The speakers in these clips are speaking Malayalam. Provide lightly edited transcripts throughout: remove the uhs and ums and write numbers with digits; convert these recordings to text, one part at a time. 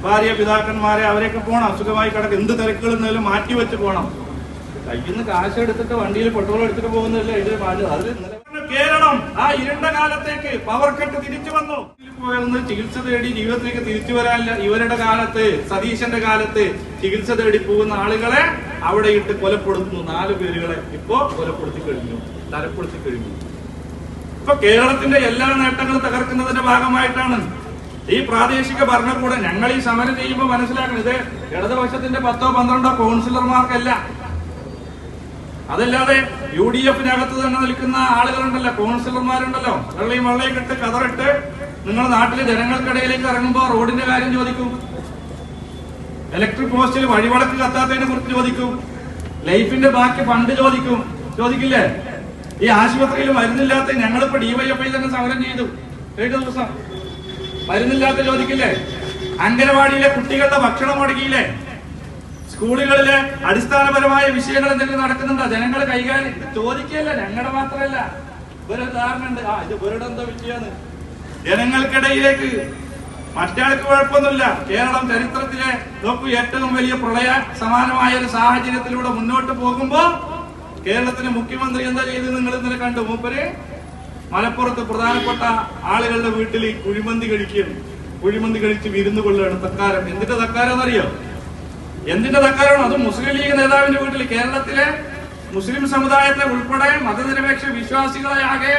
ഭാര്യ പിതാക്കന്മാരെ അവരെയൊക്കെ പോണം, അസുഖമായി കിടക്കും, എന്ത് തിരക്കുകൾ എന്നാലും മാറ്റി വെച്ച് പോണം. കയ്യിൽ നിന്ന് കാശ് എടുത്തിട്ട് വണ്ടിയിൽ പെട്രോൾ എടുത്തിട്ട് പോകുന്നില്ല. കേരളം ആ ഇരുണ്ട കാലത്തേക്ക് പവർ കട്ട് തിരിച്ചു വന്നു. പോയൊന്ന് ചികിത്സ തേടി ജീവിതത്തിലേക്ക് തിരിച്ചു വരാനില്ല. ഇവരുടെ കാലത്ത്, സതീശന്റെ കാലത്ത് ചികിത്സ തേടി പോകുന്ന ആളുകളെ അവിടെ ഇട്ട് കൊലപ്പെടുത്തുന്നു. 4 പേരുകളെ ഇപ്പോ കൊലപ്പെടുത്തി കഴിഞ്ഞു, തലപ്പെടുത്തി കഴിഞ്ഞു. ഇപ്പൊ കേരളത്തിന്റെ എല്ലാ നേട്ടങ്ങളും തകർക്കുന്നതിന്റെ ഭാഗമായിട്ടാണ് ഈ പ്രാദേശിക ഭരണകൂടം. ഞങ്ങൾ ഈ സമരം ചെയ്യുമ്പോൾ മനസ്സിലാക്കണം, ഇത് ഇടതുപക്ഷത്തിന്റെ 10-12 കൗൺസിലർമാർക്കല്ല. അതല്ലാതെ UDF-നകത്ത് തന്നെ നിൽക്കുന്ന ആളുകളുണ്ടല്ലോ, കൗൺസിലർമാരുണ്ടല്ലോ, വെള്ളയും ഇട്ട് കതറിട്ട് നിങ്ങളുടെ നാട്ടിലെ ജനങ്ങൾക്കിടയിലേക്ക് ഇറങ്ങുമ്പോൾ റോഡിന്റെ കാര്യം ചോദിക്കും, ഇലക്ട്രിക് പോസ്റ്റിൽ വഴിവിളക്ക് കത്താത്തതിനെ കുറിച്ച് ചോദിക്കും, ലൈഫിന്റെ ബാക്കി ഫണ്ട് ചോദിക്കില്ലേ? ഈ ആശുപത്രിയിൽ മരുന്നില്ലാത്ത ഞങ്ങളിപ്പോ DYFI തന്നെ സമരം ചെയ്തു 7 ദിവസം. മരുന്നില്ലാത്ത ചോദിക്കില്ലേ? അംഗനവാടിയിലെ കുട്ടികളുടെ ഭക്ഷണം മുടക്കിയില്ലേ? സ്കൂളുകളിലെ അടിസ്ഥാനപരമായ വിഷയങ്ങൾ എന്തെങ്കിലും നടക്കുന്നുണ്ടോ? ജനങ്ങൾ കൈകാര്യം ചോദിക്കുകയല്ല. ഞങ്ങളുടെ മാത്രമല്ല, ഇവരൊരു ധാരണ ഉണ്ട്, ഇത് ഇവരുടെ എന്താ വിഷയമാണ്. ജനങ്ങൾക്കിടയിലേക്ക് മറ്റാൾക്ക് കുഴപ്പമൊന്നുമില്ല. കേരളം ചരിത്രത്തിലെ നോക്കൂ, ഏറ്റവും വലിയ പ്രളയ സമാനമായ ഒരു സാഹചര്യത്തിലൂടെ മുന്നോട്ട് പോകുമ്പോ കേരളത്തിന്റെ മുഖ്യമന്ത്രി എന്താ ചെയ്ത് നിങ്ങൾ ഇന്നലെ കണ്ടു. മൂപ്പര് മലപ്പുറത്ത് പ്രധാനപ്പെട്ട ആളുകളുടെ വീട്ടിൽ കുഴിമന്തി കഴിക്കുകയാണ്. കുഴിമന്തി കഴിച്ച് വിരുന്ന് കൊള്ളുകയാണ്. തക്കാരം. എന്തിന്റെ തക്കാരം എന്നറിയോ? എന്തിന്റെ തക്കാരമാണ്? അത് മുസ്ലിം ലീഗ് നേതാവിന്റെ വീട്ടിൽ. കേരളത്തിലെ മുസ്ലിം സമുദായത്തെ ഉൾപ്പെടെ മതനിരപേക്ഷ വിശ്വാസികളെ ആകെ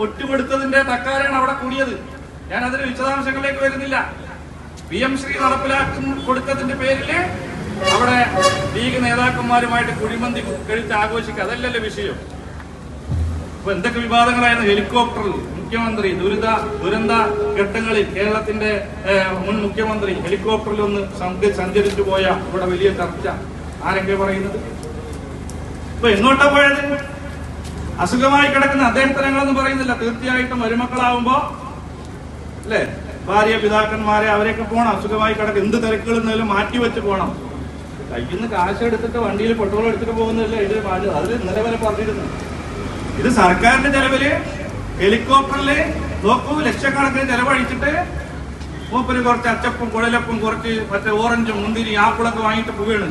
ഒറ്റുകൊടുത്തതിന്റെ തക്കാരാണ് അവിടെ കൂടിയത്. ഞാൻ അതിന്റെ വിശദാംശങ്ങളിലേക്ക് വരുന്നില്ല. PM ശ്രീ കൊടുത്തതിന്റെ പേരില് അവിടെ ലീഗ് നേതാക്കന്മാരുമായിട്ട് കുഴിമന്തി കഴിച്ച് ആഘോഷിക്കുക, അതല്ലല്ലോ വിഷയം. ഇപ്പൊ എന്തൊക്കെ വിവാദങ്ങളായിരുന്നു. ഹെലികോപ്റ്ററിൽ മുഖ്യമന്ത്രി ദുരന്ത ഘട്ടങ്ങളിൽ കേരളത്തിന്റെ മുൻ മുഖ്യമന്ത്രി ഹെലികോപ്റ്ററിൽ ഒന്ന് സഞ്ചരിച്ചു പോയ ഇവിടെ വലിയ ചർച്ച. ആരൊക്കെ പറയുന്നത്? ഇപ്പൊ എങ്ങോട്ടാ പോയത്? അസുഖമായി കിടക്കുന്ന അദ്ദേഹത്തിന് ഞങ്ങളൊന്നും പറയുന്നില്ല. തീർച്ചയായിട്ടും മരുമക്കളാവുമ്പോ അല്ലെ, ഭാര്യ പിതാക്കന്മാരെ അവരെയൊക്കെ പോണം, അസുഖമായി കിടക്കും, എന്ത് തിരക്കുകൾ എന്നാലും മാറ്റി വെച്ച് പോണം. കയ്യിൽ നിന്ന് കാശ് എടുത്തിട്ട് വണ്ടിയിൽ പെട്രോൾ എടുത്തിട്ട് പോകുന്നില്ല. അതിൽ ഇന്നലെ വരെ പറഞ്ഞിരുന്നു. ഇത് സർക്കാരിന്റെ ചെലവില് ഹെലികോപ്റ്ററില് നോക്കൂ, ലക്ഷക്കണക്കിന് ചെലവഴിച്ചിട്ട് മൂപ്പര് കുറച്ച് അച്ചപ്പും കുഴലപ്പും കുറച്ച് മറ്റേ ഓറഞ്ചും മുന്തിരി ആപ്പിളൊക്കെ വാങ്ങിയിട്ട് പോവുകയാണ്.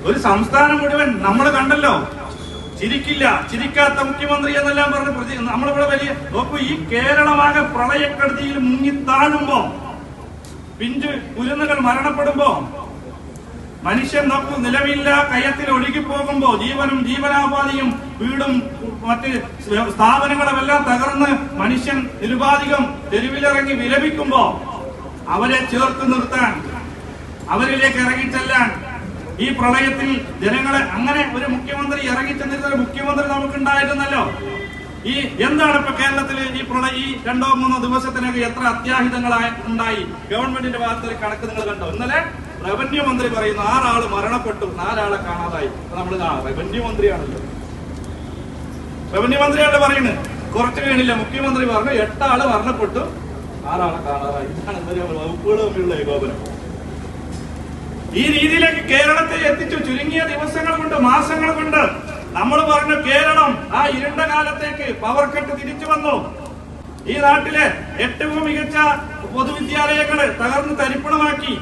ഒരു സംസ്ഥാനം മുഴുവൻ നമ്മൾ കണ്ടല്ലോ. ചിരിക്കാത്ത മുഖ്യമന്ത്രി എന്നെല്ലാം പറഞ്ഞ് നമ്മളിവിടെ വലിയ നോക്കൂ, ഈ കേരളമാകെ പ്രളയക്കെടുതിയിൽ മുങ്ങിത്താഴുമ്പോ, പിഞ്ചു കുരുന്നുകൾ മരണപ്പെടുമ്പോ, മനുഷ്യൻ നോക്കൂ നിലവില്ല കയത്തിൽ ഒഴുകിപ്പോകുമ്പോ, ജീവനാപാധിയും വീടും മറ്റ് സ്ഥാപനങ്ങളുമെല്ലാം തകർന്ന് മനുഷ്യൻ നിരുപാധികം തെരുവിലിറങ്ങി വിലപിക്കുമ്പോ അവരെ ചേർത്ത് നിർത്താൻ, അവരിലേക്ക് ഇറങ്ങിച്ചെല്ലാൻ, ഈ പ്രളയത്തിൽ ജനങ്ങളെ അങ്ങനെ ഒരു മുഖ്യമന്ത്രി ഇറങ്ങിച്ചെന്നിരുന്ന ഒരു മുഖ്യമന്ത്രി നമുക്കുണ്ടായിരുന്നല്ലോ. ഈ എന്താണ് ഇപ്പൊ കേരളത്തില് ഈ 2-3 ദിവസത്തിനൊക്കെ എത്ര അത്യാഹിതങ്ങളായി ഉണ്ടായി? ഗവൺമെന്റിന്റെ ഭാഗത്ത് കണക്ക് നിങ്ങൾ കണ്ടോ? ഇന്നലെ റവന്യൂ മന്ത്രി പറയുന്നു 6 ആള് മരണപ്പെട്ടു, 4 ആളെ കാണാതായി. നമ്മൾ റവന്യൂ മന്ത്രിയാണല്ലോ, റവന്യൂ മന്ത്രിയാണ് പറയുന്നത്. കുറച്ച് വീണില്ല, മുഖ്യമന്ത്രി പറഞ്ഞു 8 ആള് മരണപ്പെട്ടു, 6 ആളെ കാണാതായി. ഇതാണ് വകുപ്പുകൾ തമ്മിലുള്ള ഏകോപനം. ഈ രീതിയിലേക്ക് കേരളത്തെ എത്തിച്ചു. ചുരുങ്ങിയ ദിവസങ്ങൾ കൊണ്ട്, മാസങ്ങൾ കൊണ്ട് നമ്മൾ പറഞ്ഞു കേരളം ആ ഇരുണ്ട കാലത്തേക്ക് പവർ കട്ട് തിരിച്ചു വന്നു. ഈ നാട്ടിലെ ഏറ്റവും മികച്ച പൊതുവിദ്യാലയങ്ങള് തകർന്ന് തരിപ്പണമാക്കി.